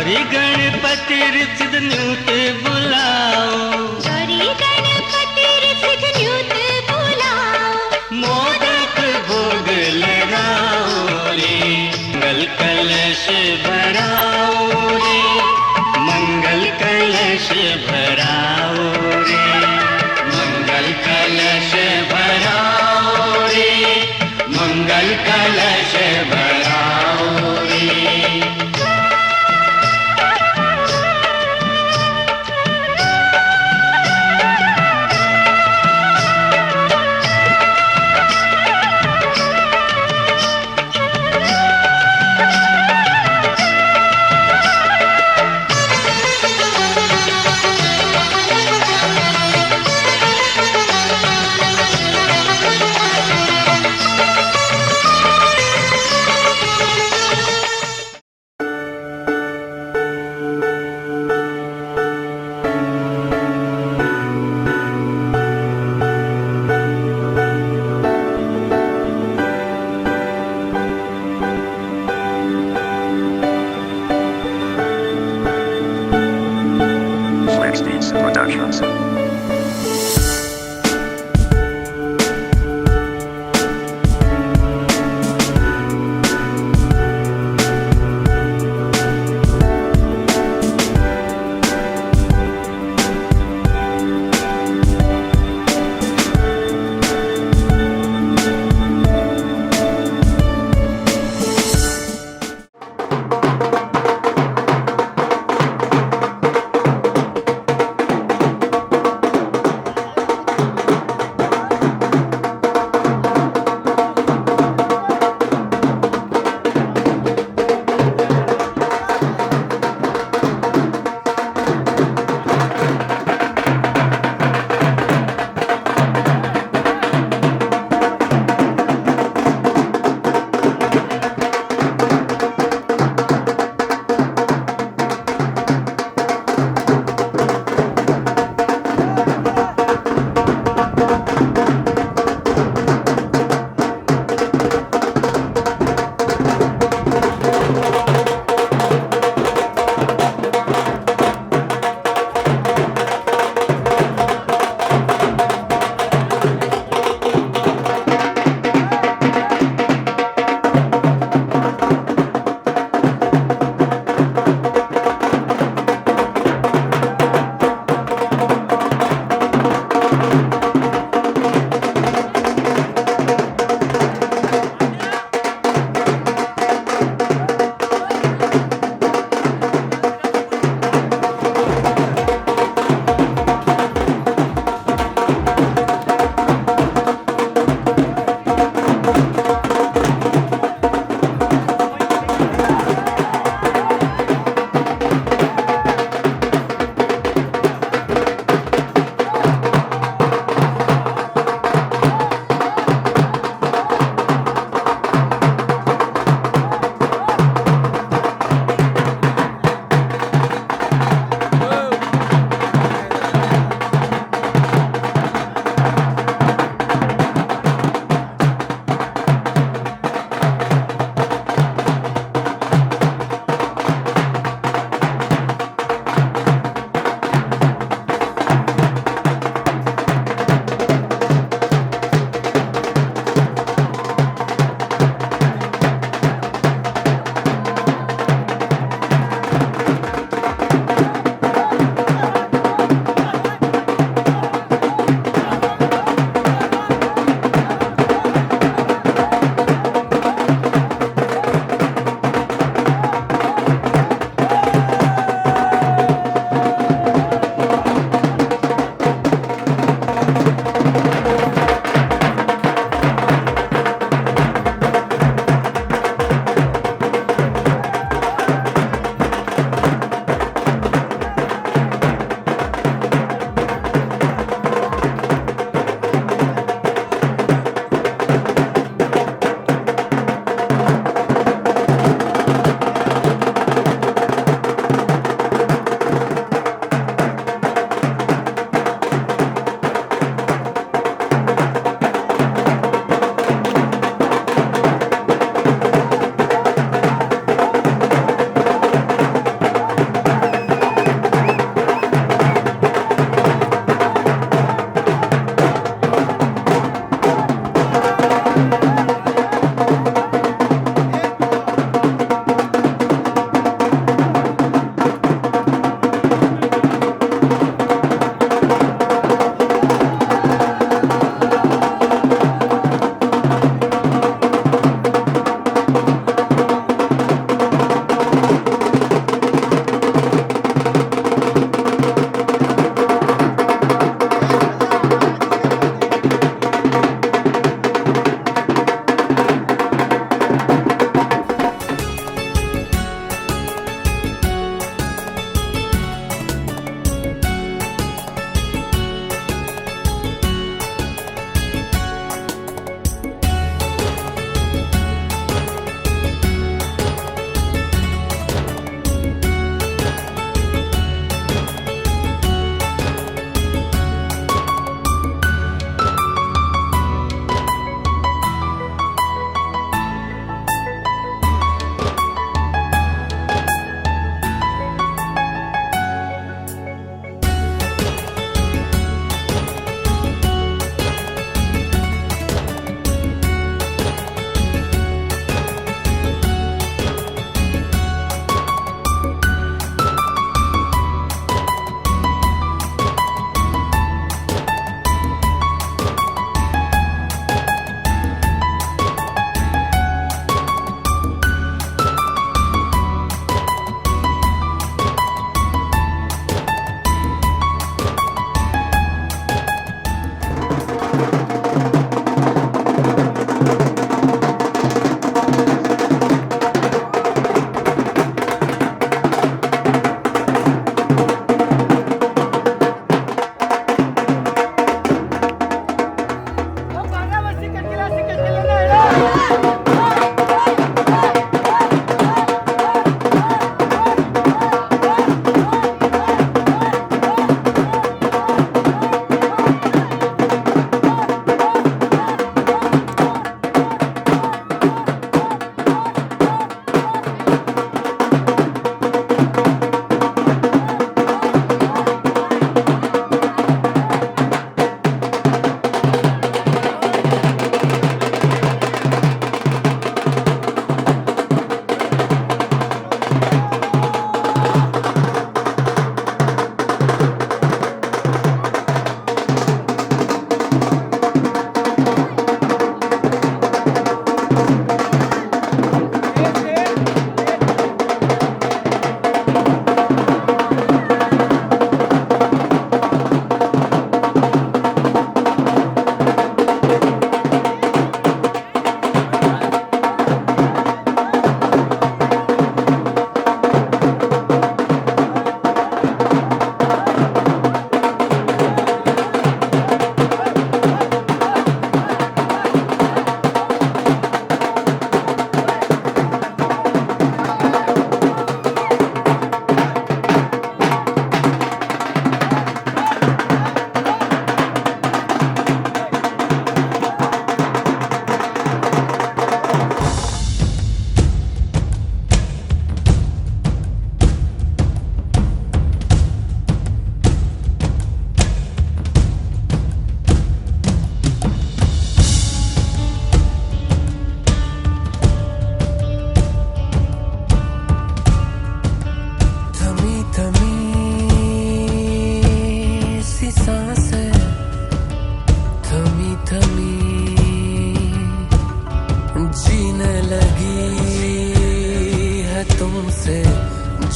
गणपति रिसिद न्यूत बुलाओ, गौरी गणपति रिसिद न्यूत बुलाओ, मोदक भोग लगाओ रे, मंगल कलश भराओ रे, मंगल कलश भराओ रे, मंगल कलश भराओ रे, मंगल कलश भराओ रे।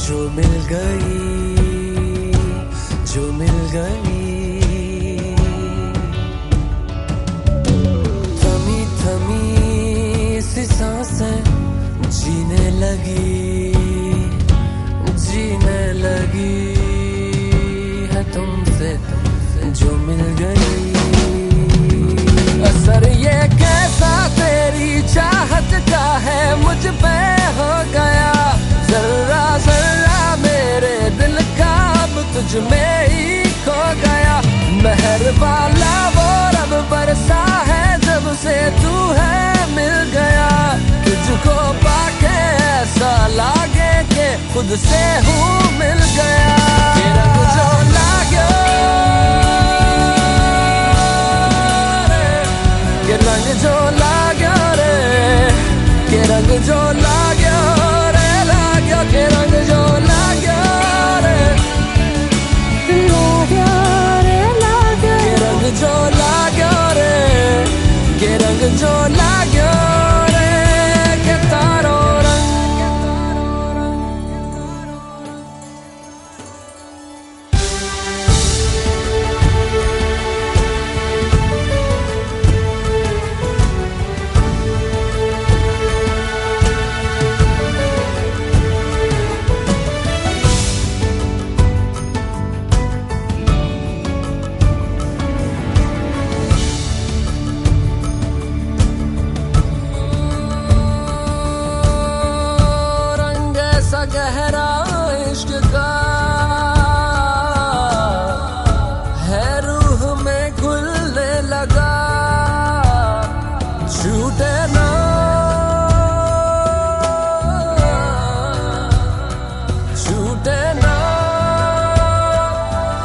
जो मिल गई, जो मिल गई। थमी थमी सी सांसें जीने लगी, जीने लगी है तुमसे, जो मिल गई। असर ये कैसा तेरी चाहत का है मुझ पे हो गया, जर्रा जर्रा मेरे दिल का अब तुझ में ही खो गया। मेहर वाला वो रब बरसा है जब से तू है मिल गया। तुझको पाके ऐसा लागे कि खुद से हूँ मिल गया। ये रंग जो लाग्यो रे, ये रंग जो लाग्यो रे, ये रंग जो लाग्यो रे, लाग्यो के रंग जो लाग्यो रे, लाग्यो रे, लाग्यो के रंग जो लाग्यो रे, के रंग जो लाग्यो रे, के तारो रंग। गहरा इश्क का है रूह में घुलने लगा, छूटे ना छूटे ना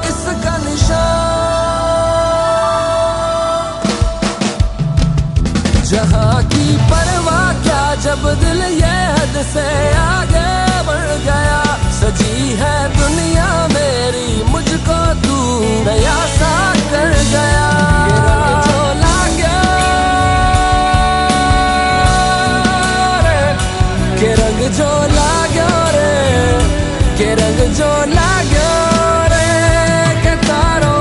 इसका निशान। जहाँ की परवाह क्या जब दिल ये हद से आगे बढ़ गया। सजी है दुनिया मेरी मुझको तू नया सा कर गया। ये रंग जो लाग्यो रे, के रंग जो लाग्यो रे, के रंग जो लाग्यो रे, के तारो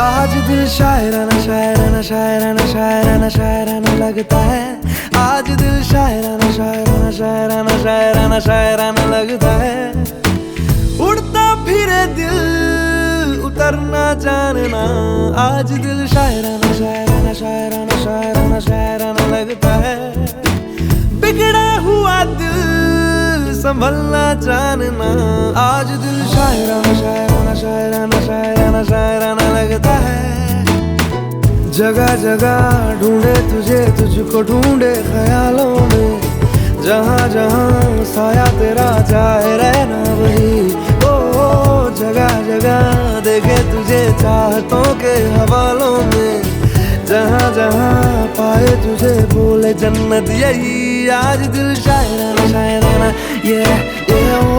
आज दिल शायराना शायराना शायराना शायराना शायराना लगता है। आज दिल शायराना शायराना शायराना शायराना शायराना लगता है। उड़ता फिरे दिल उतरना जानना। आज दिल शायराना शायराना शायराना शायराना शायराना लगता है। बिगड़ा हुआ दिल संभलना जानना। आज दिल शायराना शायराना शायराना शायराना शायराना लगता है। जगह जगह ढूंढे तुझे, तुझको ढूंढे ख्यालों में। जहाँ जहाँ साया तेरा जाए रहना वही। ओ जगह जगह देखे तुझे चाहतों के हवालों में। जहाँ जहाँ पाए तुझे बोले जन्नत यही। आज दिल शायराना शायराना ये ओ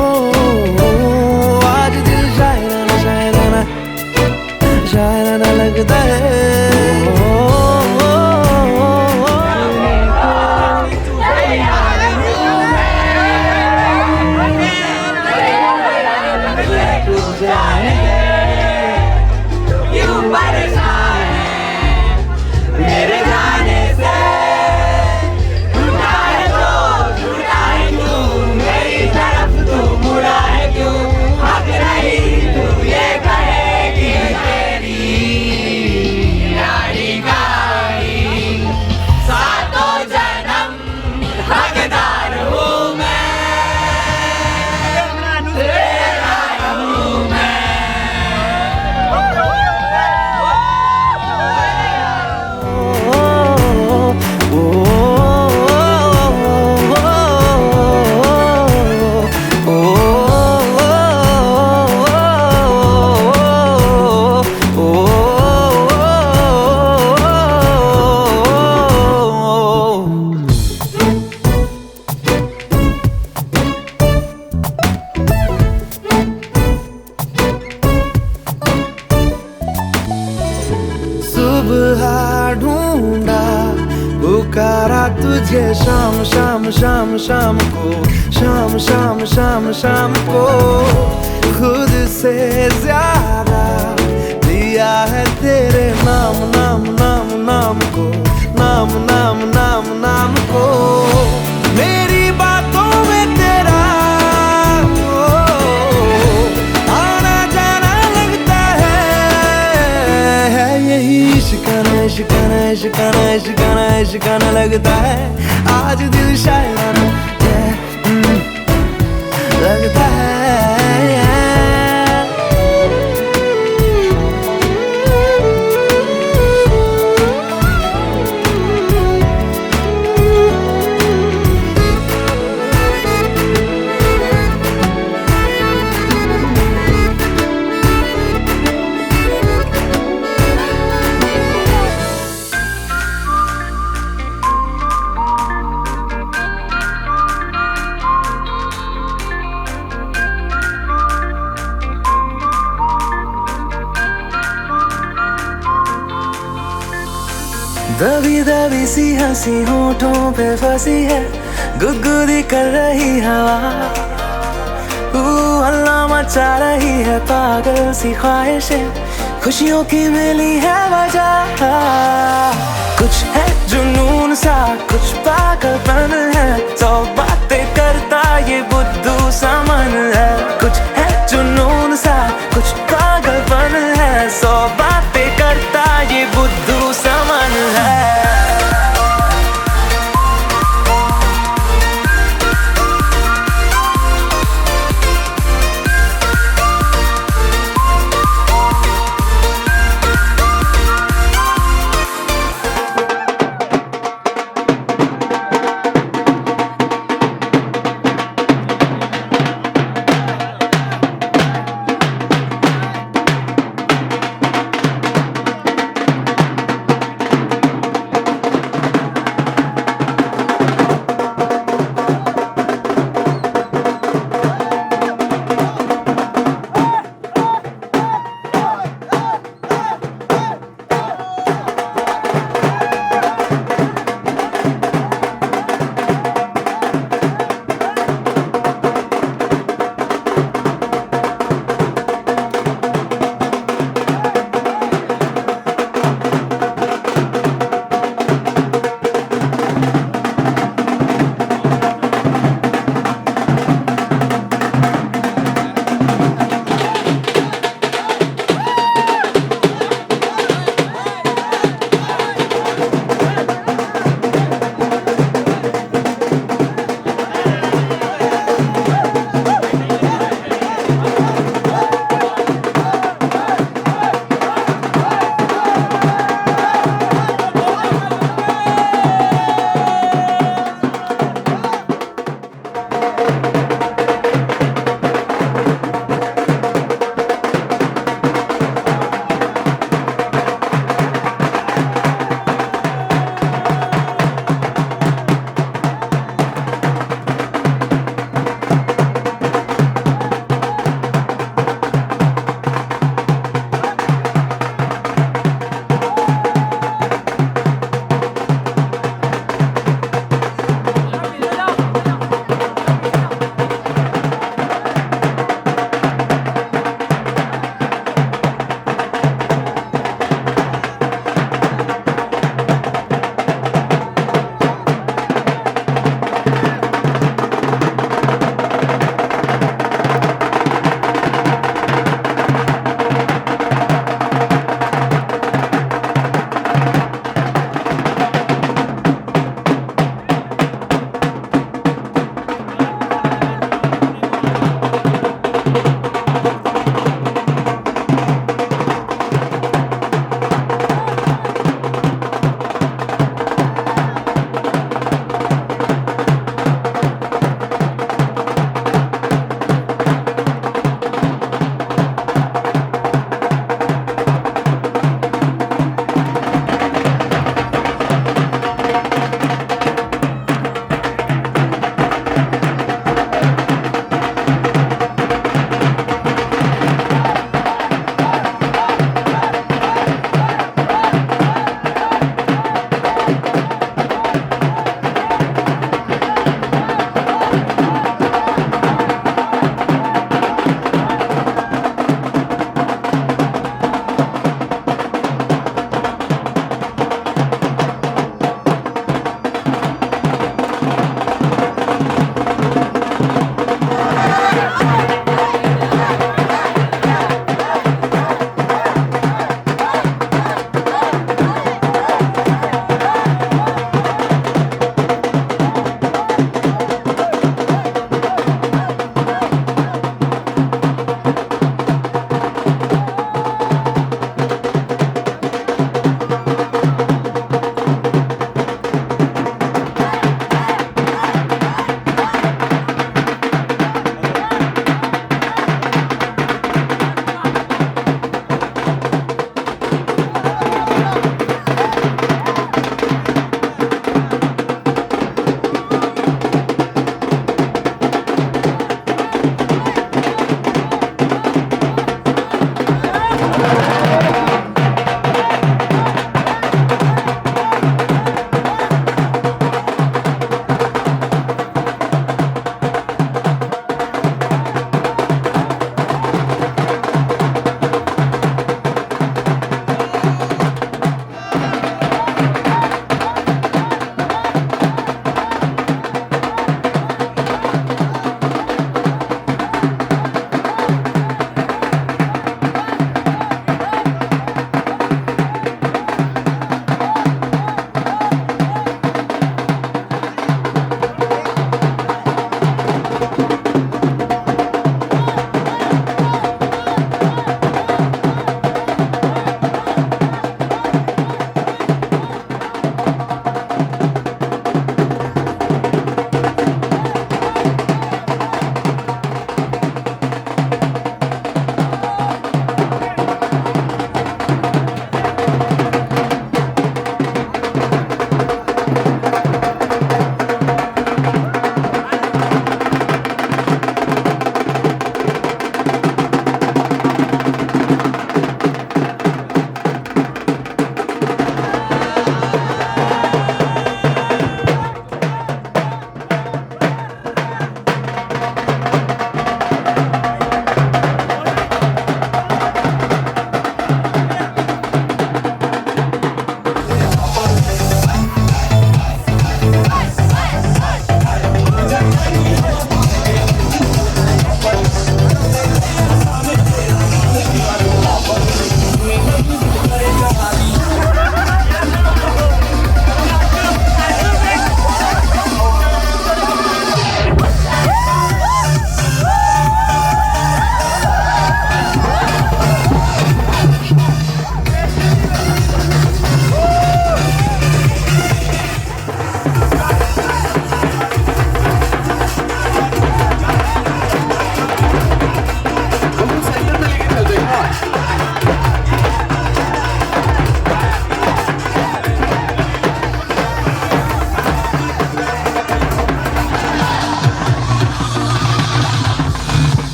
आज दिल शायराना शायराना शायराना लगता है। मुझे शाम शाम शाम शाम को, शाम शाम शाम शाम को खुद से ज्यादा दिया है तेरे नाम नाम नाम नाम को, नाम नाम नाम नाम को। मेरी बातों में तेरा आना जाना लगता है यही इश्काना इश्काना इश्काना इश्काना इश्काना लगता है। आज दिल शायराना लगता है। दबी दबी सी हंसी होठों पे फंसी है, गुदगुदी कर रही हवा, हल्ला मचा रही है पागल सी ख्वाहिशें, खुशियों की मिली है वजह। कुछ है जुनून सा कुछ पागलपन है, सौ बातें करता ये बुद्धू सा मन है। कुछ है जुनून सा कुछ पागलपन है, सौ बातें करता ये बुद्धू सा मन है।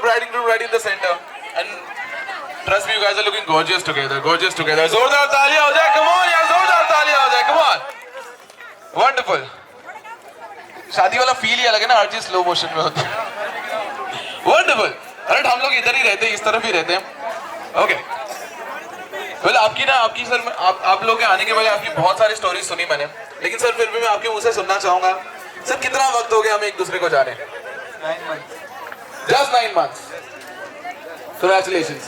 right in the center. And trust me, you guys are looking gorgeous together. जोरदार तालियां हो जाए, come on यार, जोरदार तालियां हो जाए, come on. Wonderful. शादी वाला फील ही अलग है ना, हर चीज स्लो मोशन में होती है. Wonderful. अरे हम लोग इधर ही रहते हैं, इस तरफ ही रहते हैं. Okay. Well, आपकी सर आप लोग के आने के बाद आपकी बहुत सारी स्टोरी सुनी मैंने, लेकिन सर फिर भी मैं आपके मुंह से सुनना चाहूंगा सर, कितना वक्त हो गया हमें एक दूसरे को जाने? 9 months. Just 9 months. Congratulations.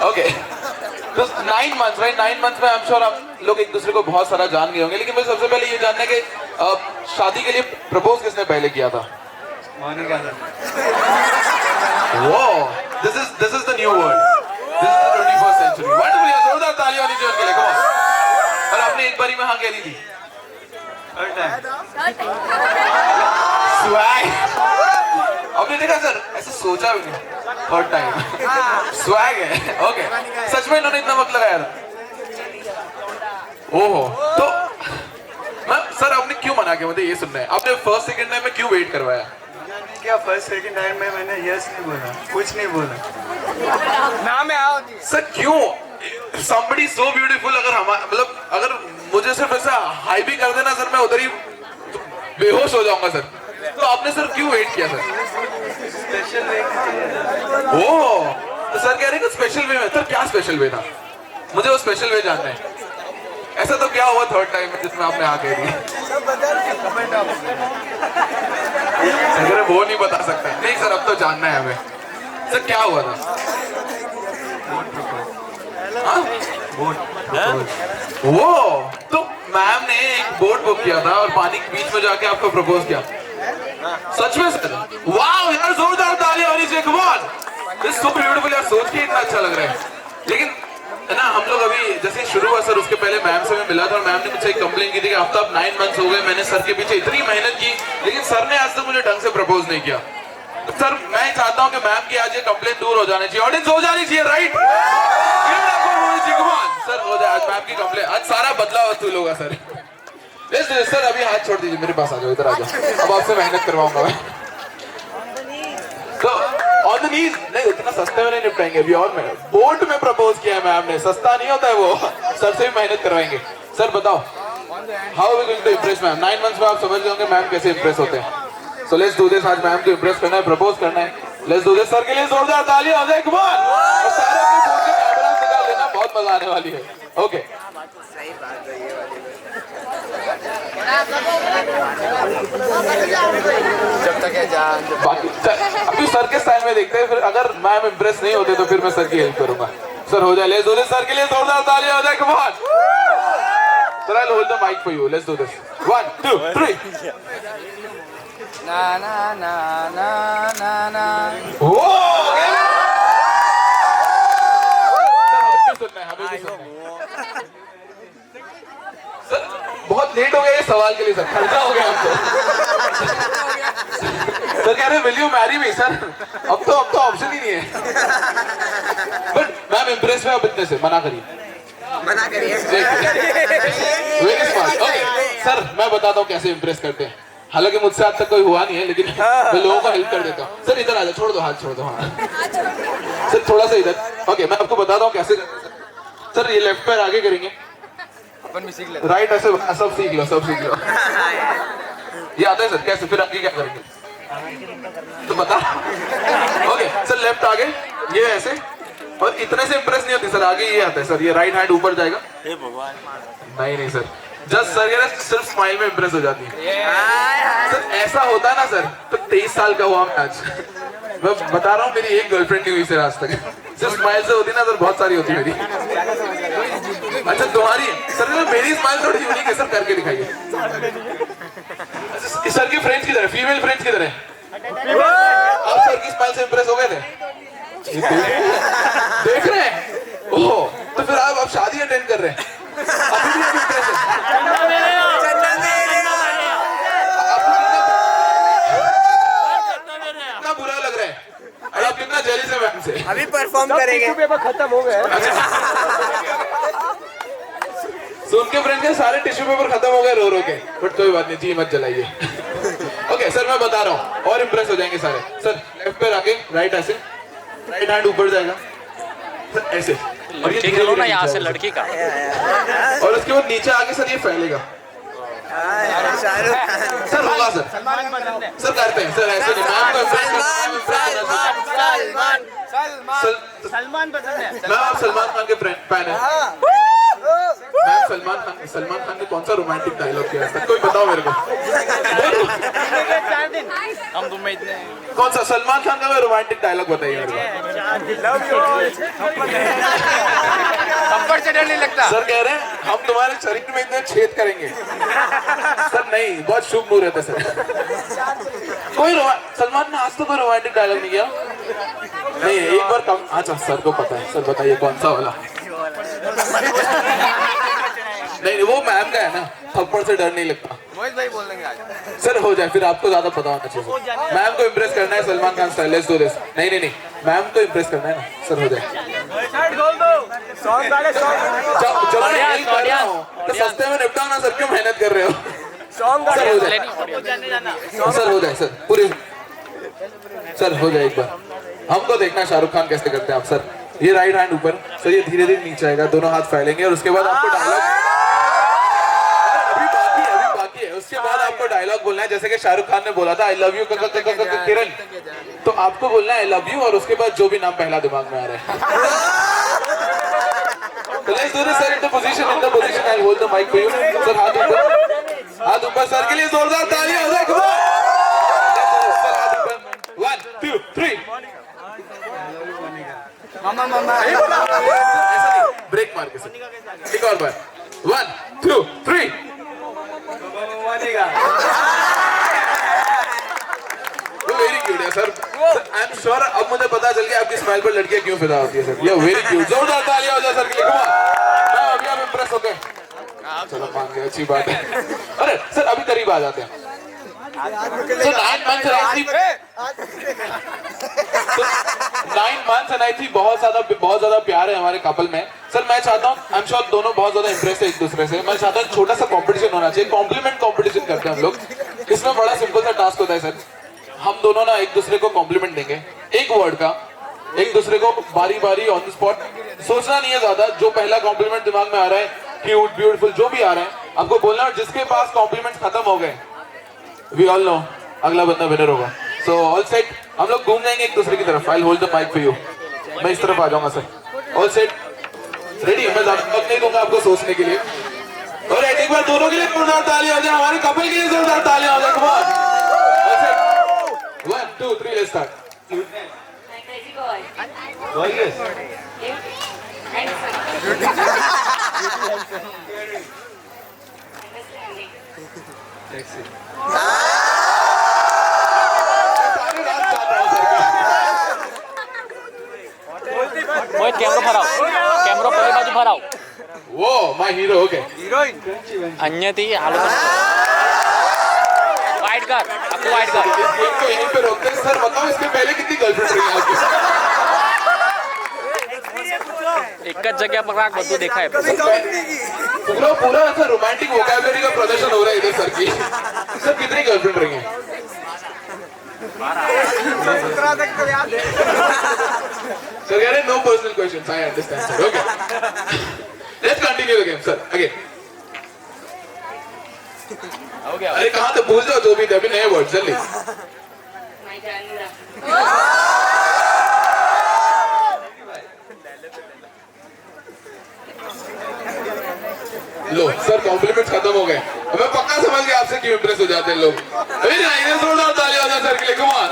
Okay. तो 9 months, right? 9 months में I'm sure आप लोग एक दूसरे को बहुत सारा जान गए होंगे, लेकिन मुझे सबसे पहले ये जानना है कि शादी के लिए प्रपोज किसने पहले किया था? Monica. Wow. This is the new world. This is the 21st century. Wonderful. यार जोरदार तालियां होनी चाहिए उनके लिए. Come on. और आपने एक बारी में हाँ कह दी थी. Third time. Swag. आपने देखा सर, ऐसे सोचा भी नहीं. Third time. Swag है. Okay. सच में इन्होंने इतना वक्त लगाया था. ओहो. तो मैम सर आपने क्यों मना किया, मुझे ये सुनना है. आपने फर्स्ट सेकंड टाइम में क्यों वेट करवाया? क्या फर्स्ट सेकंड टाइम में मैंने यस नहीं बोला, कुछ नहीं बोला. नाम है आओ सर क्यों? Somebody so beautiful, अगर मुझे सिर्फ ऐसा हाई भी कर देना सर, मैं उधर ही बेहोश हो जाऊंगा सर. तो आपने सर क्यों वेट किया सर? स्पेशल वे. ओह, तो सर कह रहे हैं स्पेशल वे में. सर क्या स्पेशल वे था? मुझे वो स्पेशल वे जानना है. ऐसा तो क्या हुआ थर्ड टाइम में जिसमें आपने आ गए? सर वो नहीं बता सकता. नहीं सर, अब तो जानना है हमें. सर क्या हुआ था? वो तो मैम ने एक बोट बुक किया था और पानी के बीच में जाके आपको प्रपोज किया. सच में सर? वाह यार, जोरदार तालियां होनी चाहिए. Come on, this so beautiful यार, सोच के इतना अच्छा लग रहा है. लेकिन है ना, हम लोग अभी जैसे शुरू हुआ सर, उसके पहले मैम से मैं मिला था और मैम ने मुझसे एक कंप्लेन की थी कि आफ्टर 9 months हो गए, मैंने सर के पीछे इतनी मेहनत की, लेकिन सर ने आज तक मुझे ढंग से प्रपोज नहीं किया. तो सर मैं चाहता हूं कि मैम की आज ये कंप्लेन दूर हो जानी चाहिए, ऑडियंस हो जानी चाहिए, राइट? सर हो जाए आज मैम की कंप्लेन, आज सारा बदलाव वसूल होगा सर. सर अभी हाथ छोड़ दीजिए, मेरे पास आ जाओ, इधर आ जाओ. अब आपसे मेहनत करवाऊंगा मैं. तो ऑन द नीज नहीं, उतना सस्ते में नहीं निपटाएंगे अभी. और मैं बोट में प्रपोज किया है मैम ने, सस्ता नहीं होता है वो. सर से भी मेहनत करवाएंगे. सर बताओ, how we going to impress ma'am? 9 months में आप समझ गए होंगे मैम कैसे इम्प्रेस होते हैं. So let's do this. आज मैम को इम्प्रेस करना है, प्रपोज करना है. Let's do this. सर के लिए जोरदार तालियां हो जाए. Come on. और सारे अपने फोन के कैमरा निकाल लेना, बहुत मजा आने वाली है. ओके. जब तक है जान. बाकी अभी सर के स्टाइल में देखते हैं, फिर अगर मैम इम्प्रेस नहीं होते तो फिर मैं सर की हेल्प करूंगा. सर हो जाए. Let's do this. सर के लिए जोरदार तालियां हो जाए. Come on. Sir I will hold the mic for you. Let's do this. 1 2 3. ना ना ना ना ना ना. ओ सर हमें सुनना है, हमें भी सुनना है. सर बहुत लेट हो गया ये सवाल के लिए. सर खर्चा हो गया हमको. सर कह रहे will you marry me? Sir अब तो ऑप्शन ही नहीं है. बट मैम इम्प्रेस में अब इतने से मना करिए. Very smart. ओके सर, मैं बताता हूँ कैसे इम्प्रेस करते हैं. हालांकि मुझसे आज तक कोई हुआ नहीं है, लेकिन मैं लोगों को हेल्प कर देता हूँ. सर इधर आ जाओ, छोड़ दो हाथ, छोड़ दो. हाँ सर थोड़ा सा इधर. ओके मैं आपको बताता हूँ कैसे. सर ये लेफ्ट पैर आगे करेंगे, अपन भी सीख लेते. राइट ऐसे. सब सीख लो, सब सीख लो. ये आता है सर कैसे? फिर आगे क्या करेंगे तो बता. ओके सर लेफ्ट आगे, ये ऐसे. और इतने से इम्प्रेस नहीं होती सर. आगे ये आता है सर, ये राइट हैंड ऊपर जाएगा. नहीं सर, जस्ट सर ये सिर्फ स्माइल में इम्प्रेस हो जाती है. सर ऐसा होता है ना सर, तो 23 साल का हुआ मैं आज. मैं बता रहा हूँ, मेरी एक गर्लफ्रेंड नहीं हुई सर आज तक. सिर्फ स्माइल से होती ना सर, बहुत सारी होती मेरी. अच्छा तुम्हारी सर? मेरी स्माइल थोड़ी यूनिक है सर, करके दिखाइए. सर की फ्रेंड्स किधर है? फीमेल फ्रेंड्स किधर है? आप सर की स्माइल से इम्प्रेस हो गए थे? देख रहे हैं? ओह तो फिर आप शादी अटेंड कर रहे हैं. अभी भी इम्प्रेस है. कितना बुरा लग रहा है. आप कितना जेलिस है मैम से. अभी परफॉर्म करेंगे. खत्म हो गए. तो उनके फ्रेंड के सारे टिश्यू पेपर खत्म हो गए रो रो के. बट कोई बात नहीं, जी मत जलाइए. ओके ओके सर, मैं बता रहा हूँ और इम्प्रेस हो जाएंगे सारे। सर लेफ्ट पैर आगे, राइट ऐसे, राइट हैंड ऊपर जाएगा सर ऐसे, और ये ठीक है ना यहाँ से लड़की का, और उसके बाद नीचे आगे सर ये फैलेगा सर, होगा सर, सर करते हैं सर, ऐसे नहीं, मैम को इम्प्रेस सलमान पसंद है। मैम आप सलमान खान के फैन है? मैम सलमान खान ने कौन सा रोमांटिक डायलॉग किया है? कोई बताओ मेरे को। हम तुम में इतने कौन सा सलमान खान का मैं रोमांटिक डायलॉग बताइए मेरे को। थप्पड़ से डर नहीं लगता। सर कह रहे हैं हम तुम्हारे शरीर में इतने छेद करेंगे। सर नहीं, बहुत शुभ मुहूर्त है सर। कोई सलमान ने आज तो कोई रोमांटिक डायलॉग नहीं किया। नहीं एक बार कम। अच्छा सर को पता है, सर बताइए कौन सा वाला। नहीं वो मैम का है ना, थप्पड़ से डर नहीं लगता। मोहित भाई बोल देंगे आज। सर हो जाए, फिर आपको ज्यादा पता होना चाहिए। मैम को इम्प्रेस करना है, Salman Khan style, let's do this. नहीं मैम को इम्प्रेस करना है ना, सर हो जाए। जब मैं यही कर रहा हूँ तो सस्ते में निपटाओ ना सर, क्यों मेहनत कर रहे हो? सर हो जाए, सर हो जाए, सर पूरी, सर हो जाए एक बार। हमको देखना शाहरुख खान कैसे करते हैं आप। सर ये राइट हैंड ऊपर, सर ये धीरे धीरे नीचे आएगा, दोनों हाथ फैलेंगे और उसके बाद आपको डायलॉग, अभी बाकी है, उसके बाद आपको डायलॉग बोलना है जैसे कि शाहरुख खान ने बोला था आई लव यू किरण, तो आपको बोलना है आई लव यू और उसके बाद जो भी नाम पहला दिमाग में आ रहा है। Let's do this, sir, in the position, I'll hold the mic for you. Sir, हाथ ऊपर सर के लिए जोरदार तालियां हो जाए। Come on. सर हाथ ऊपर, 1 2 3। मामा ऐसा नहीं, ब्रेक मार के सर, एक और बार, 1 2 3। वो वेरी क्यूट है सर। आई एम श्योर अब मुझे पता चल गया आपकी स्माइल पर लड़कियां क्यों फिदा होती है सर। ये वेरी क्यूट, जोरदार तालियां हो जाए सर के लिए। मैं अभी आप इम्प्रेस हो गए, चलो मान गए, अच्छी बात है। अरे सर अभी करीब आ जाते हैं। So 9 months and I think बहुत ज्यादा प्यार है हमारे कपल में। सर मैं चाहता हूँ, आई एम श्योर दोनों बहुत ज्यादा इंप्रेस है एक दूसरे से। मैं चाहता हूँ छोटा सा कंपटीशन होना चाहिए, कॉम्प्लीमेंट कंपटीशन करते हैं हम लोग। इसमें बड़ा सिंपल सा टास्क होता है सर, हम दोनों ना एक दूसरे को कॉम्प्लीमेंट देंगे एक वर्ड का, एक दूसरे को बारी बारी ऑन द स्पॉट, सोचना नहीं है ज्यादा, जो पहला कॉम्प्लीमेंट दिमाग में आ रहा है, क्यूट ब्यूटीफुल जो भी आ रहा है आपको बोलना, और जिसके पास कॉम्प्लीमेंट खत्म हो गए, वी ऑल नो अगला बंदा विनर होगा। सो ऑल सेट, हम लोग घूम जाएंगे एक दूसरे की तरफ। I hold the mic for you, मैं इस तरफ आ जाऊंगा सर। All set, ready? मैं ज्यादा वक्त नहीं दूंगा आपको सोचने के लिए। और एक बार दोनों के लिए जोरदार तालियां हो जाए, हमारे कपल के लिए जोरदार तालियां हो जाए। Come on, all set, 1 2 3 let's start. Mohit camera भराओ, कैमरा पहले बाजू भराओ। वो माय हीरो, ओके हीरोइन अन्य थी वाइट कर, आपको वाइट कर। इस गेम को यहीं पे रोकते हैं। सर बताओ इसके पहले कितनी गर्लफ्रेंड रही आपकी? एक जगह पर राख बदू देखा है। पूरा ऐसा रोमांटिक वोकैबुलरी का प्रदर्शन हो रहा है इधर सर की। सर कितनी गर्लफ्रेंड रही हैं? सर कह रहे हैं no personal questions, I understand sir, okay let's continue the game sir again. अरे कहाँ तो भूल जाओ जो भी थे, अभी नए वर्ड जल्दी। लो सर कॉम्प्लीमेंट्स खत्म हो गए। मैं पक्का समझ गया आपसे क्यों इंप्रेस हो जाते हैं लोग। तालियां हो जाए सर के लिए, कम ऑन।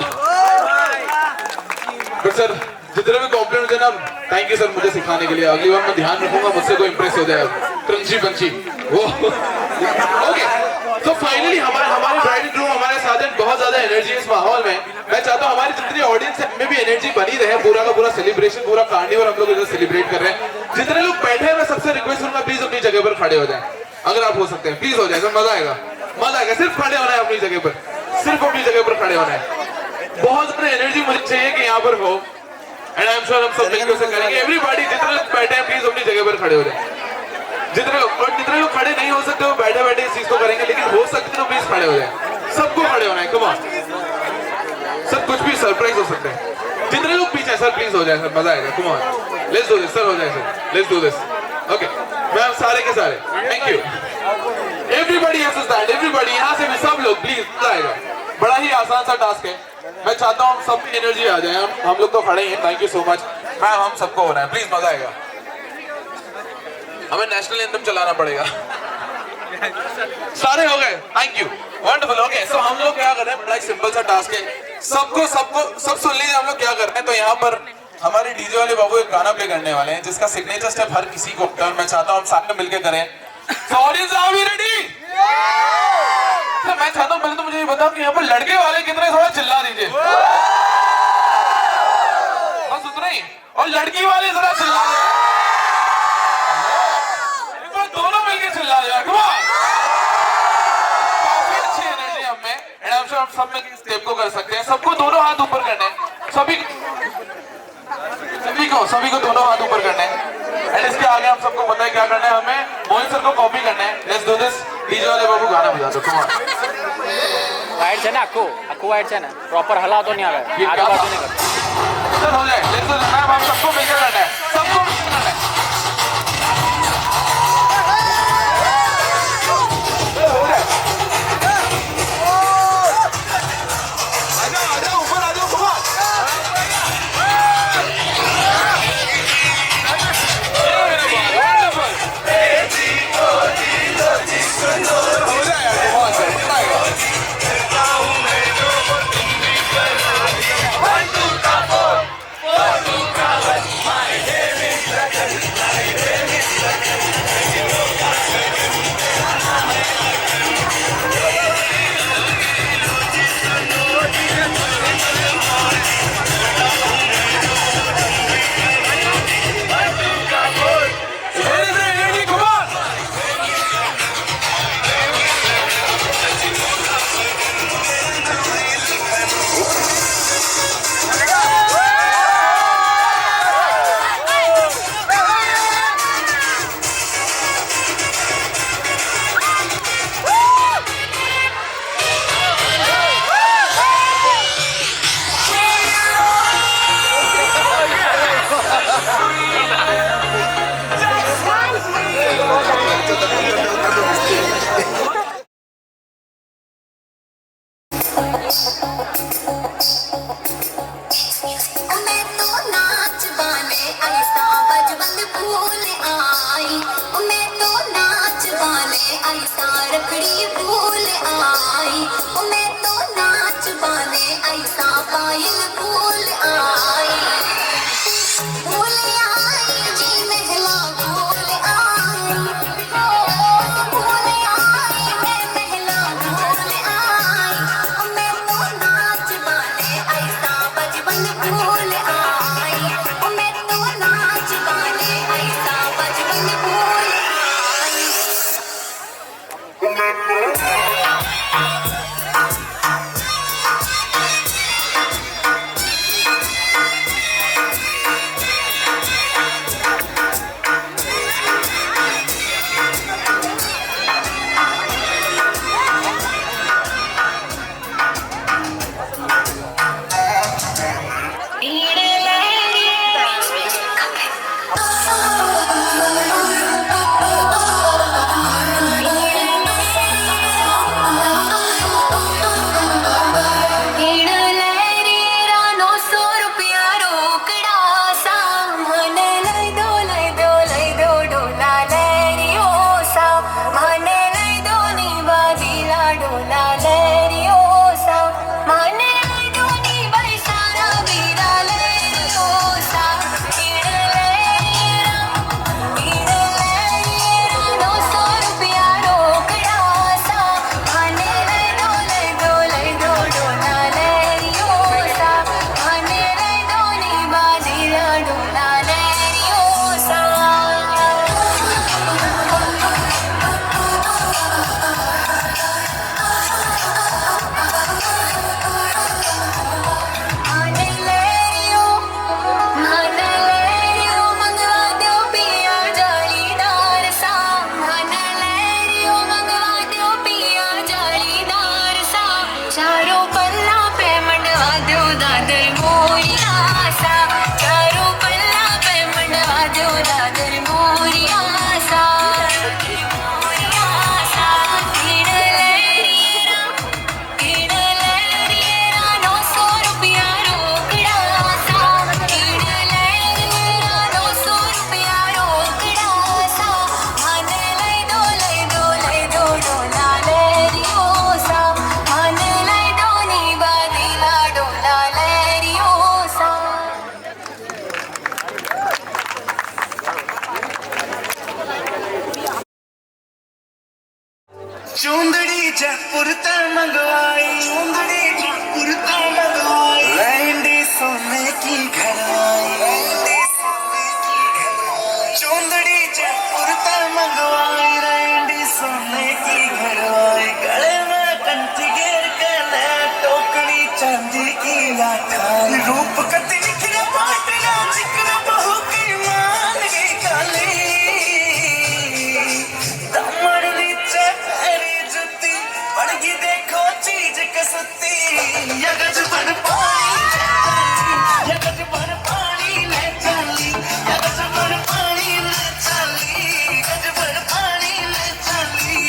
बट सर जितने भी कॉम्प्लीमेंट्स है ना, थैंक यू सर मुझे सिखाने के लिए। अगली बार मैं ध्यान रखूंगा मुझसे कोई इंप्रेस हो जाए। क्रंची पंची वो ओके। तो फाइनली हमारे ब्राइड एंड ग्रूम हमारे साथ हैं, बहुत ज्यादा एनर्जी इस माहौल में। मैं चाहता हूँ हमारी जितनी ऑडियंस है में भी एनर्जी बनी रहे। पूरा का पूरा सेलिब्रेशन, पूरा कार्निवल हम लोग इधर सेलिब्रेट कर रहे हैं। जितने लोग बैठे हैं मैं सबसे रिक्वेस्ट करूंगा प्लीज अपनी जगह पर खड़े हो जाएं, अगर आप हो सकते हैं प्लीज हो जाए, मजा आएगा, मजा आएगा। सिर्फ खड़े होना है अपनी जगह पर, सिर्फ अपनी जगह पर खड़े होना है। बहुत ज्यादा एनर्जी मुझे चाहिए कि यहाँ पर हो, एंड आई एम श्योर हम सब मिलकर से करेंगे। एवरीबॉडी जितने लोग बैठे हैं प्लीज अपनी जगह पर खड़े हो जाए। जितने लोग खड़े नहीं हो सकते वो बैठे बैठे इस चीज को करेंगे, लेकिन हो सकते तो प्लीज खड़े हो जाए। सबको खड़े होना है, कम ऑन। सर कुछ भी सरप्राइज हो सकता है। जितने लोग पीछे सर प्लीज हो जाए सर, मजा आएगा, come on. Let's do this sir, हो जाए sir, let's do this. Okay ma'am, सारे के सारे thank you. Everybody has to stand, everybody, यहाँ से भी सब लोग प्लीज, मजा आएगा। बड़ा ही आसान सा टास्क है, मैं चाहता हूँ सब में एनर्जी आ जाए। हम लोग तो खड़े हैं, thank you so much ma'am, हम सबको होना है, प्लीज मजा आएगा। हमें नेशनल एंथम चलाना पड़ेगा। सारे हो गए, thank you, wonderful. Okay so हम लोग क्या कर रहे हैं, बड़ा ही सिंपल सा टास्क है, सबको सब सुन लीजिए हम लोग क्या कर रहे हैं। तो यहाँ पर हमारे डीजे वाले बाबू एक गाना प्ले करने वाले हैं जिसका सिग्नेचर स्टेप हर किसी को होता है, मैं चाहता हूँ हम साथ में मिलकर करें। So audience are we ready? मैं चाहता हूँ पहले तो मुझे ये बताओ कि यहाँ पर लड़के वाले कितने, थोड़ा चिल्ला दीजिए बस उतना ही, और लड़की वाले जरा चिल्ला दीजिए, दोनों मिलकर चिल्ला दीजिए, कम ऑन। काफी अच्छी एनर्जी हम में, एंड आई एम श्योर हम सब में स्टेप को कर सकते हैं। सबको दोनों हाथ ऊपर करने हैं, सभी को दोनों हाथ ऊपर करने हैं। एंड इसके आगे हम सबको पता है क्या करना है, हमें मोहित सर को कॉपी करना है। Let's do this. डीजे वाले बाबू गाना बजा दो, कम ऑन। वाइड है ना आखू वाइड है ना, प्रॉपर हला तो नहीं आ रहा है, आगे बाजू नहीं करता। सर हो जाए, लेट्स डू दिस मैम, हम सबको मिलकर करना है, सबको मिलकर करना है। हो जाए, आ जाओ ऊपर आ जाओ, कम ऑन। या ठान रूप कति निखरे पाटना जिक्र बहु की मान गई काली दमड़ नीचे पैरी जुती पड़गी देखो चीज कसती यगज बन पानी यगज बन पानी ले चली यगज बन पानी ले चली यगज बन पानी ले चली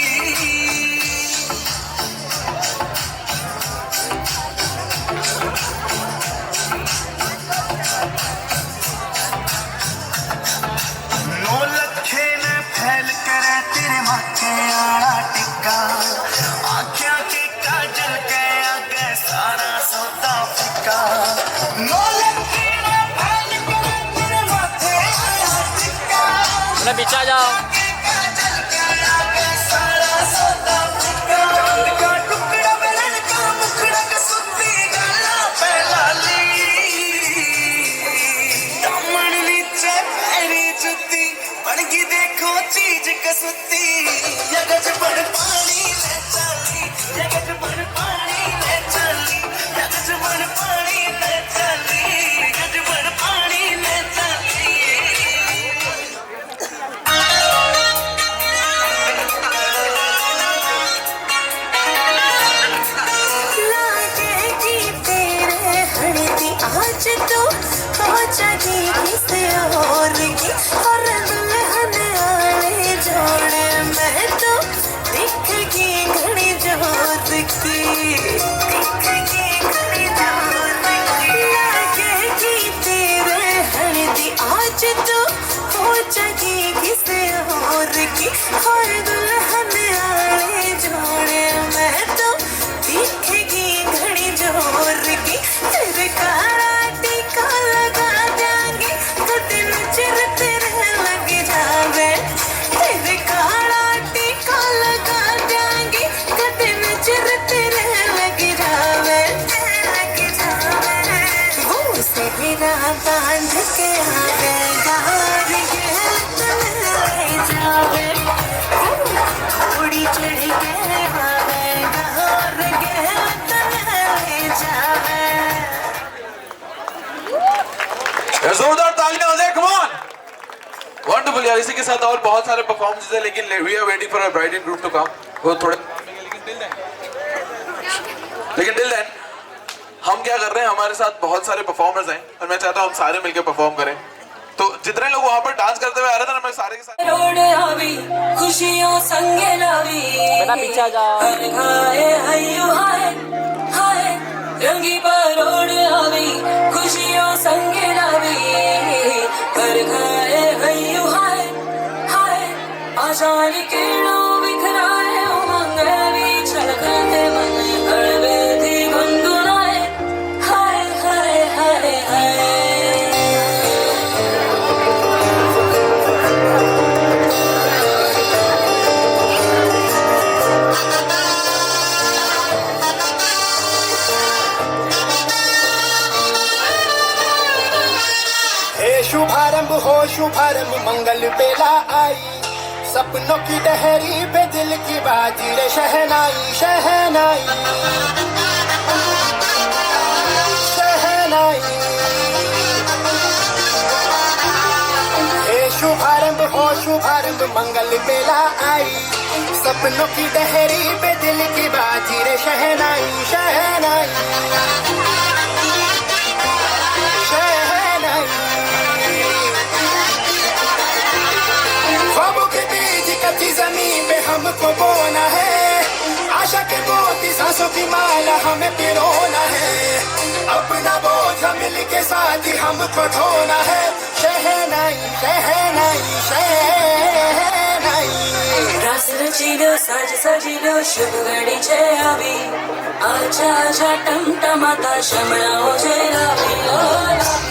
नो लखे ने फैल करे तेरे माथे आड़ा टिक्का आँखियाँ के काजल के आगे सारा सौदा फिक्का नो लखे ने फैल करे तेरे माथे आड़ा टिक्का અને પીછા જાઓ के काजल के आगे सारा सौदा फिक्का चांद का टुकड़ा बेलन का मुखड़ा का सुत्ती गाला पहला ली दमड़ नीचे पैरी जुती पड़गी देखो चीज कसुती यगज बड़ पानी ले चली यगज बड़ पानी ले चली यगज बड़ पानी ले चली यगज बड़ पानी ले चली लागेगी तेरे हड़ती आज तो हो जाएगी किसी और की और दुल्हन आले जोड़े मैं तो दिखेगी घड़ी जोत की दिखेगी घड़ी जोत की लागेगी तेरे हड़ती आज तो हो जाएगी किसी और की और दुल्हन आले जोड़े मैं तो दिखेगी घड़ी जोर की तेरे काला टीका लगा देंगे तो दिन चिरते लग जावे तेरे काला टीका लगा देंगे तो दिन चिरते लग जावे वो सेहरा बांध के आवे गार के जावे थोड़ी चढ़ के आवे गार के जावे जोरदार तालियां हो जाए, कम ऑन। वंडरफुल यार, इसी के साथ और बहुत सारे परफॉर्मेंसेस है, लेकिन we are waiting for a bride and groom to come. वो थोड़े लेकिन टिल देन हम क्या कर रहे हैं, हमारे साथ बहुत सारे परफॉर्मर्स हैं और मैं चाहता हूं हम सारे मिलकर परफॉर्म करें। तो जितने लोग वहां पर डांस करते हुए आ रहे थे ना, मैं सारे के सारे रोड आवी खुशियों संगे लावी બેટા પીછા જાઓ हर घाए हयो हाय हाय रंगी पर रोड आवी खुशियों संगे लावी हर घाए हयो हाय हाय आजान केड़ो बिखराए उमंग भी छलकते मन हड़वे थी गुनगुनाए हाय हाय हाय हाय हे शुभारंभ हो शुभारंभ मंगल बेला आई सपनों की डहरी पे दिल की बाजी रे शहनाई शहनाई शहनाई हे शुभारंभ हो शुभारंभ मंगल बेला आई सपनों की डहरी पे दिल की बाजी रे शहनाई शहनाई ख्वाबों के बीज कच्ची जमीन पे हमको बोना है आशा के मोती सांसों की माला हमें पिरोना है अपना बोझ मिल के साथ ही हमको ढोना है शहनाई शहनाई शहनाई रास रचिलो साज सजिलो शुभ घड़ी छे आवी आजा आजा टमटमाता शमणाओ जे लावी ओ लावी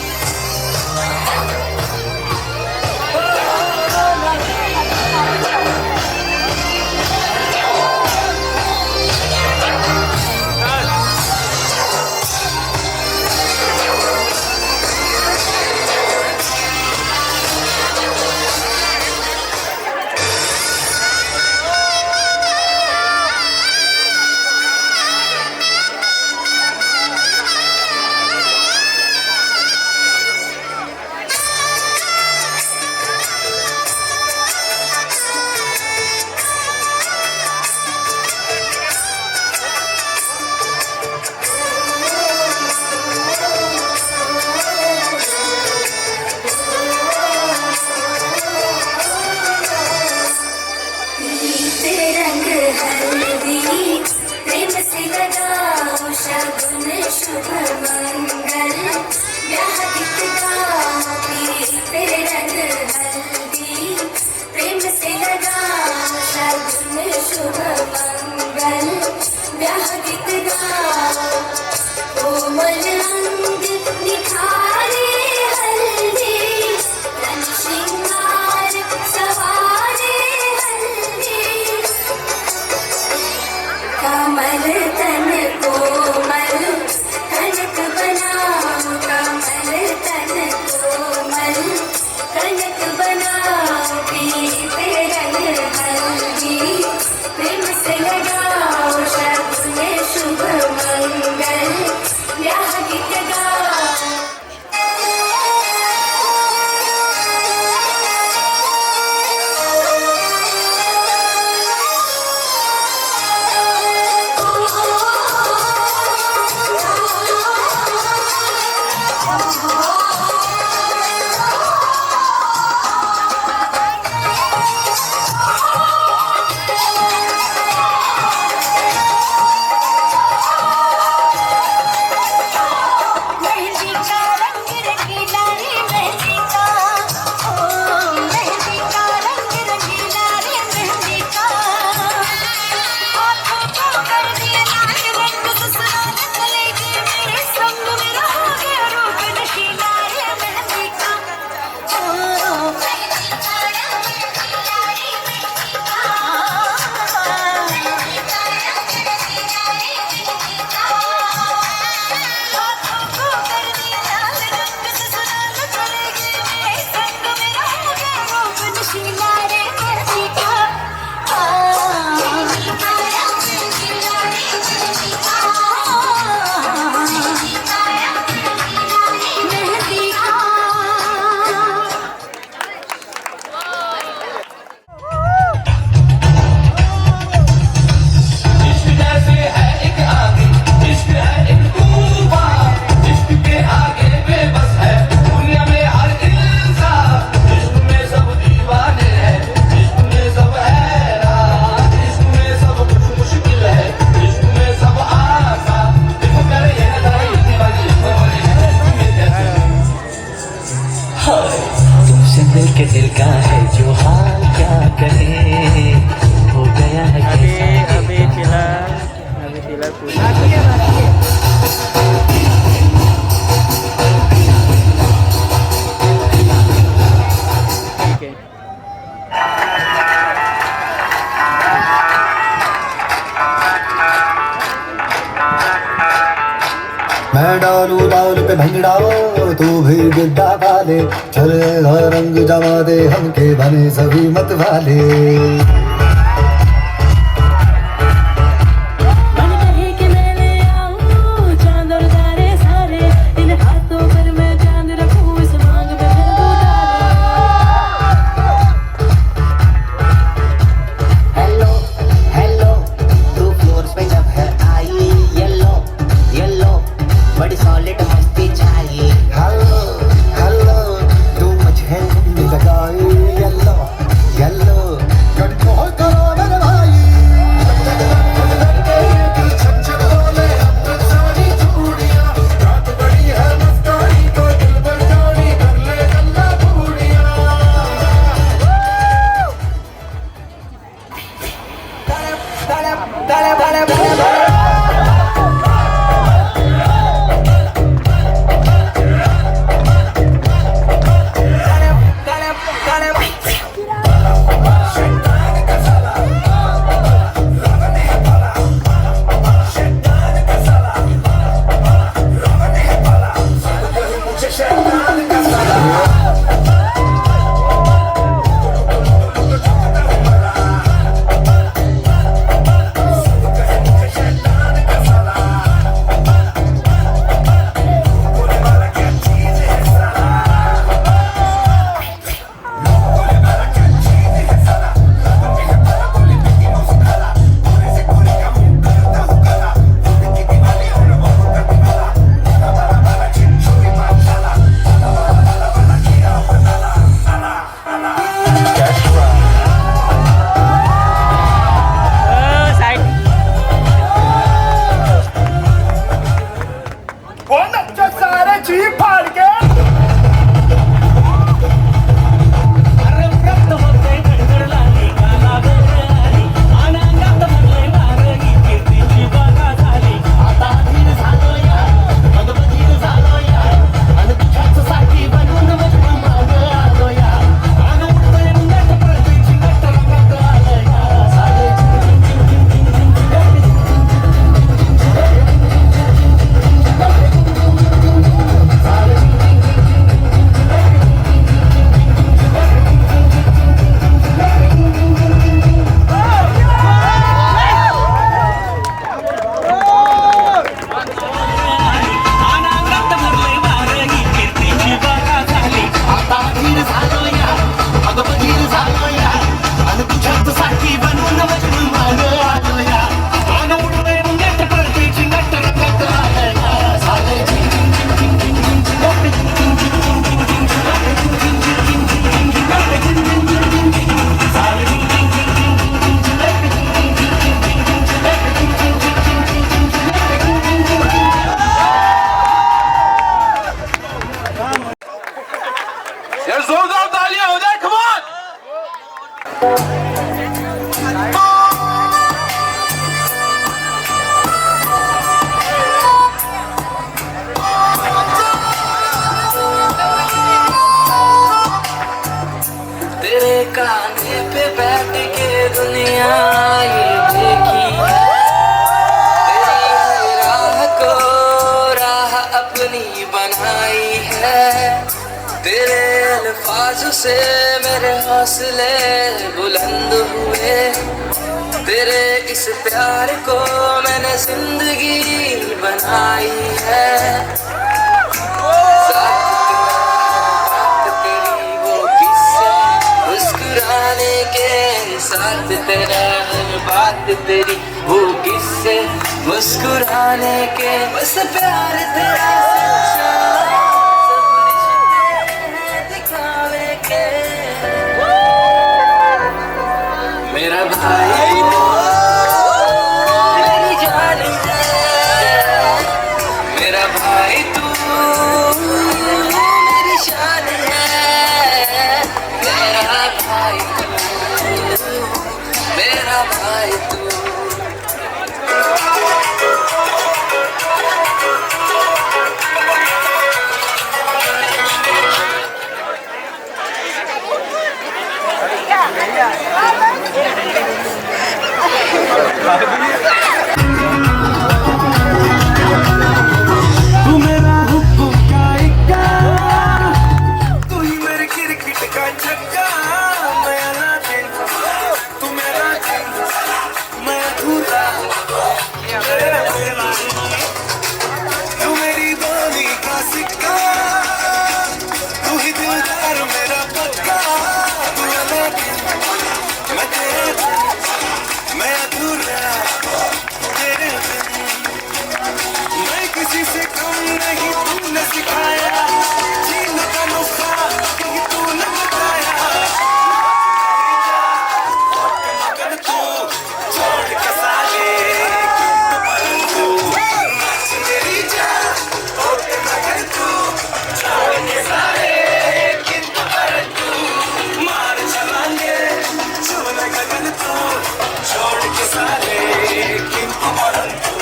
कोमल अंग निखारे हल्दी तन श्रृंगार सवारे हल्दी कमल तन कोमल कनक बनाओ कमल तन कोमल कनक बनाओ पीत रंग हल्दी प्रेम से लगाओ शगुन शुभ मंगल ब्याह गीत गाओ मेहंदी का रंग रंगीला रे मेहंदी का ओ मेहंदी का रंग रंगीला रे मेहंदी का हाथों को कर दिया लाल रंग ससुराल चलेगी मेरे संग में रहोगे रूप नशीला रे मेहंदी का ओ मेहंदी का रंग रंगीला रे मेहंदी का मेहंदी का रंग रंगीला रे मेहंदी का हाथों को कर दिया लाल रंग ससुराल चलेगी मेरे संग में रहोगे रूप नशीला रे मेहंदी का मेहंदी का रंग रंगीला रे मेहंदी का मेहंदी का रंग रंगीला रे मेहंदी का इश्क जैसे है एक आगे, इश्क है एक तूफान, इश्क के आगे बेबस है दुनिया में हर इंसान। इश्क में सब दीवाने हैं, इश्क में सब हैरान, इश्क में सब कुछ मुश्किल है, इश्क में सब आसान। देखो प्यारे ये नजारा ये दीवानी इश्क वाले हैं, इश्क में कैसे हाय तुमसे मिलके दिल का है जो हाल क्या कहे हो गया है कैसा अभी फिलहाल पूछ ठीक है मैं डालू डाल पे भंगड़ाओ तू भी गिद्दा वाले चले रंग जमा दे हमके बने सभी मत वाले मन कहे कि मैं ले आऊं चांद और तारे सारे इन हाथों पर मैं चांद रखूं इस मांग पे फिर तू डाले हेलो हेलो टू फ्लोर्स पे जब है आई येलो येलो बड़ी सॉलिड मस्ती चाहिए हेलो हेलो तू मुझे लगाई येलो येलो कंट्रोल करो मेरे भाई तेरे कांधे पे बैठ के दुनिया ये देखी है, तेरी राह को राह अपनी बनाई है, तेरे अल्फाजों से मेरे हौसले बुलंद हुए, तेरे इस प्यार को मैंने जिंदगी बनाई है। मुस्कुराने के साथ तेरा हर बात तेरी वो किस्से, मुस्कुराने के बस प्यार तेरा सच्चा, सब रिश्ते हैं दिखावे के। मेरा भाई मेरी जान है, मेरा भाई तू मेरी शान है, मेरा भाई तू, मेरा भाई तू। तू मेरा हुक्म का इक्का, तू ही मेरे क्रिकेट का छक्का, मैं नाचिन तू मेरा किंग, मैं अधूरा तू मेरी बोली का सिक्का, तू ही दिलदार मेरा पक्का, तू नाचिन मैं तेरा, मैं अधूरा तेरे बिन, मैं किसी से कम नहीं, तूने सिखाया जीने का नुस्खा, कहीं तूने बताया, मगर तू छोड़ के साले परंतु, मेरी जान होके मगर तू छोड़ के साले किंतु परंतु, मार चलाएंगे छूने गगन तू छोड़ के साले किंतु परंतु,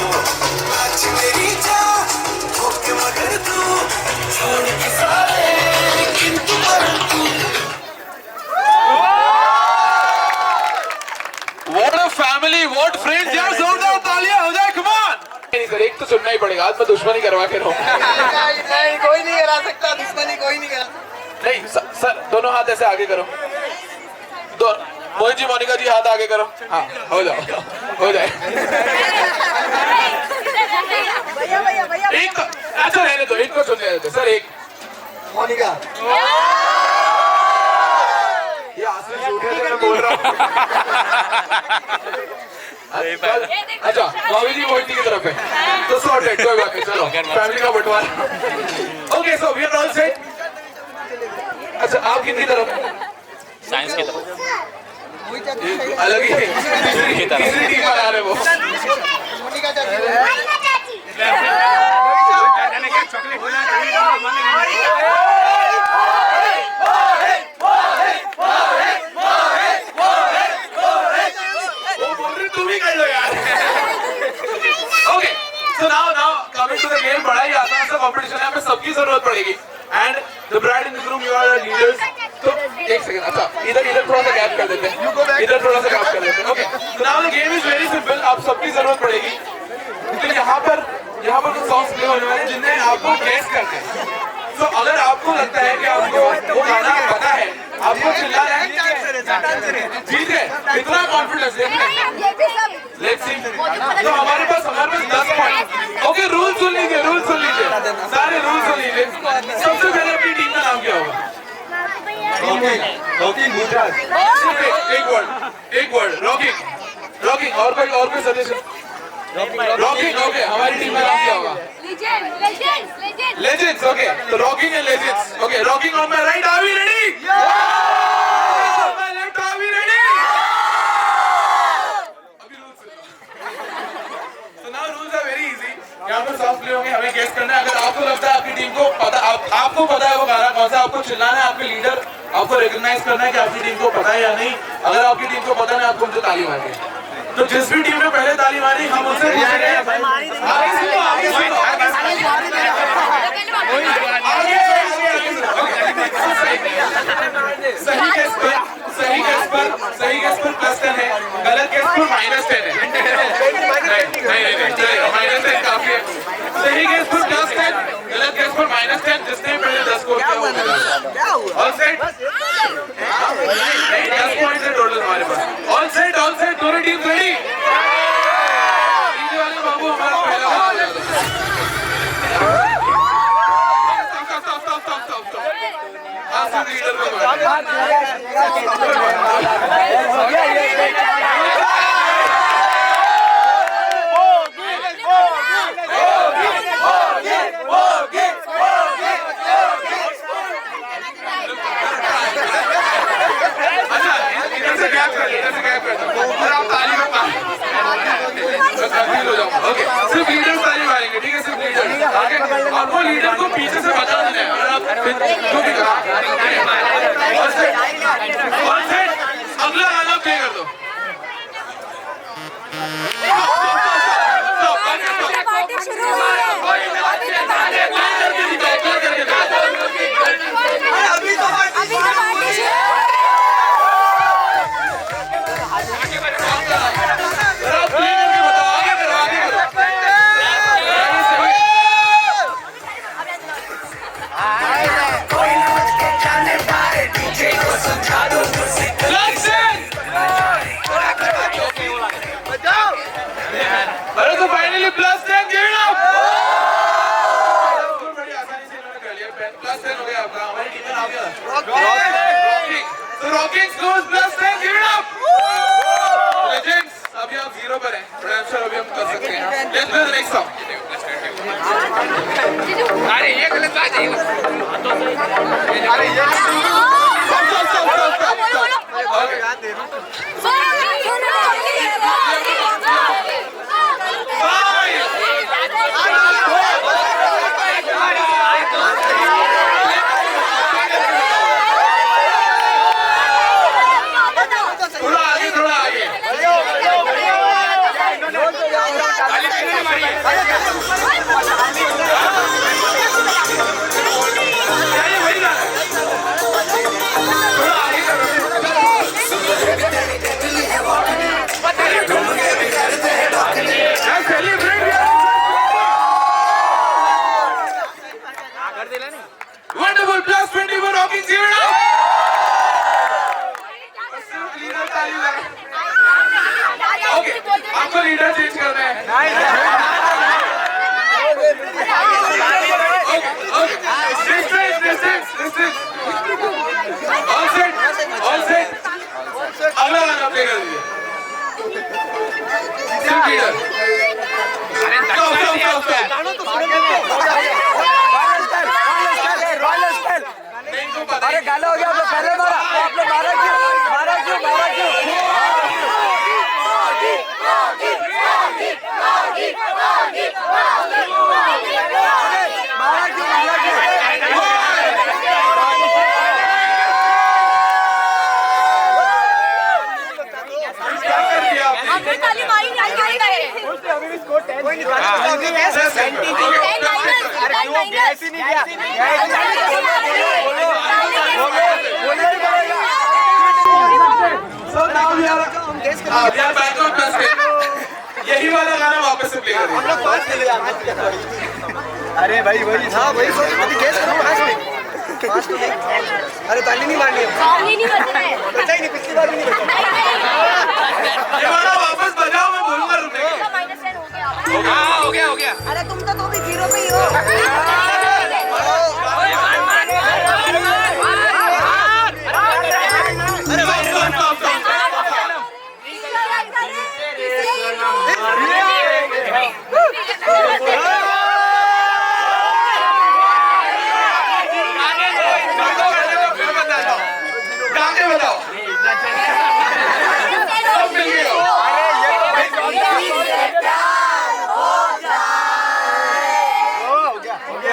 आज मेरी जान होके मगर तू छोड़ के साले किंतु परंतु। What a family, what friends यार, जोरदार तालियां हो जाए, come on। नहीं सर, एक तो सुनना ही पड़ेगा, आज मैं दुश्मनी करवा के रहूंगा। नहीं कोई नहीं करा सकता दुश्मनी, कोई नहीं करा। नहीं सर, दोनों हाथ ऐसे आगे करो, दो मोहित जी मोनिका जी हाथ आगे करो, हाँ हो जाओ, हो जाए। एक तो अच्छा रहने दो, एक को सुन लेने दो सर, एक मोनिका ये आंसू झूठे थे, मैं बोल रहा हूँ। अच्छा भाभी जी मोहित जी की तरफ है तो सॉर्टेड, कोई बात नहीं, चलो फैमिली का बंटवारा। Okay so we are all set. अच्छा आप कितनी तरफ? साइंस की तरफ अलग ही तीसरी टीम बना रहे वो। मोनिका चाची वो बोल रही तुम ही कर लो यार। Okay so now coming to the game, बड़ा ही आसान सा कंपटीशन है, हमें सबकी जरूरत पड़ेगी and the bride in the groom you are leaders. तो एक सेकंड, अच्छा इधर थोड़ा सा गैप कर देते हैं, इधर थोड़ा सा गैप कर देते हैं। Okay so now the game is very simple, आप सबकी जरूरत पड़ेगी। तो यहाँ पर कुछ सॉन्ग्स प्ले होने वाले हैं जिन्हें आपको गेस करना है। तो अगर आपको लगता है कि आपको वो गाना पता है, आपको चिल्लाना है, जीत गए, इतना कॉन्फिडेंस लेट्स सी। तो हमारे पास 10 पॉइंट। ओके रूल सुन लीजिए, सारे रूल सुन लीजिए। सबसे पहले अपनी टीम का नाम क्या होगा? रॉकिंग गुजरात। एक वर्ड रॉकिंग। और कोई सजेशन? रॉकिंग। ओके हमारी टीम का नाम क्या होगा? लेजेंड्स। ओके तो rocking and legends. Okay rocking on my right, are we ready? On my left, are we ready? अभी रूल्स तो now rules are very easy. यहाँ पर सॉन्ग प्ले होंगे, हमें गेस करना है। अगर आपको लगता है आपकी टीम को पता, आपको पता है वो गाना कौन सा, आपको चिल्लाना है, आपके लीडर आपको रिकॉग्नाइज करना है कि आपकी टीम को पता है या नहीं। अगर आपकी टीम को पता नहीं, आपको उनसे ताली मारेंगे। तो जिस भी टीम ने पहले ताली मारी, हम उनसे पूछेंगे सही केस पर +10 है, गलत केस पर -10 है। -10 काफी है। सही केस पर +10, गलत केस पर -10। जिसने पहले 10 स्कोर किया वो ऑल सेट। 10 पॉइंट्स है टोटल हमारे पास। ऑल सेट दोनों टीम रेडी। बाबू हमारा पहला लीडर को सिर्फ लीडर ताली मारेंगे, ठीक है? सिर्फ लीडर। आपको लीडर को पीछे से बता देना है। अगर आप जो भी ऑल सेट, अगला गाना प्ले कर दो। Rocking scores +10, give it up legends. अभी आप 0 पर हैं, बट आई एम श्योर अभी हम कर सकते हैं। Let's play the next song. अरे ये गलत बात है। अरे ये Wonderful, +21 Rocking, give it up. Okay, आपको लीडर चेंज करना है। Distance. All set. अगला गाना प्ले कर दीजिए। सिर्फ लीडर। अरे गाना हो गया, आप लोग पहले मारा, आप लोग मारा क्यों? यही वाला गाना वापस से प्ले करें। अरे भाई वही हाँ वही अरे ताली नहीं मारनी है, बचा ही नहीं, पिछली बार भी नहीं बचा। ये वाला वापस बजाओ, मैं बोलूंगा रुकने के लिए। हो गया। अरे तुम तो भी 0 पे ही हो। अरे भाई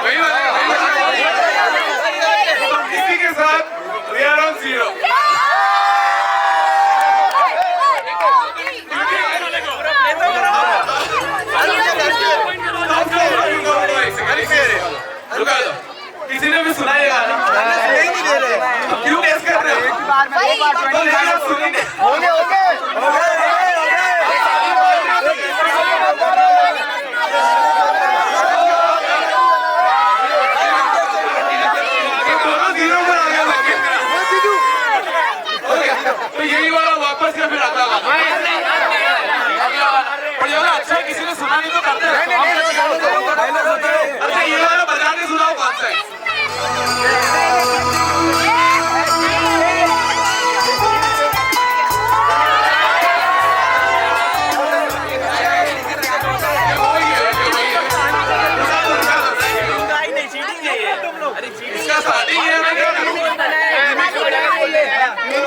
वही इसका starting है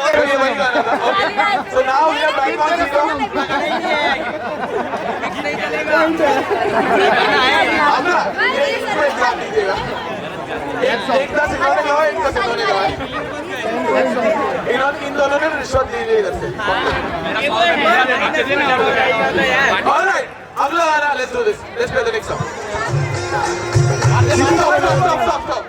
तो ये वही गाना था. Okay. So now we are back on zero. अगला ये इसको एग्जाम दीजिएगा. एक का सिखोने का एक का सिखोने का. इन दोनों ने रिश्वत ली है इधर से. All right. अगला गाना. Let's do this. Let's play the next song. Stop.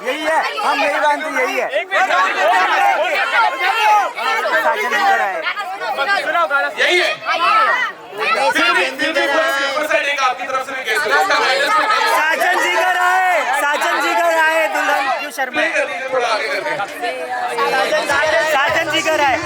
यही है, हम यही जानते, यही है. साजन इधर आए. यही है. फिर भी 50% एक आपकी तरफ से भी कैसे लगता है? साजन जी घर आए, दुल्हन क्यों शर्मा है? थोड़ा आगे करके. साजन जी घर आए.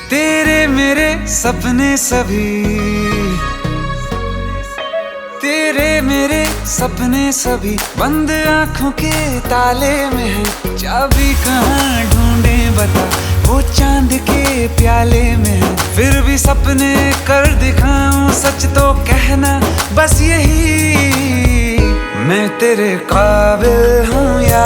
तेरे मेरे सपने सभी, तेरे मेरे सपने सभी बंद आंखों के ताले में है। चाबी कहाँ ढूंढे बता, वो चांद के प्याले में है। फिर भी सपने कर दिखाऊं, सच तो कहना बस यही, मैं तेरे काबिल हूँ या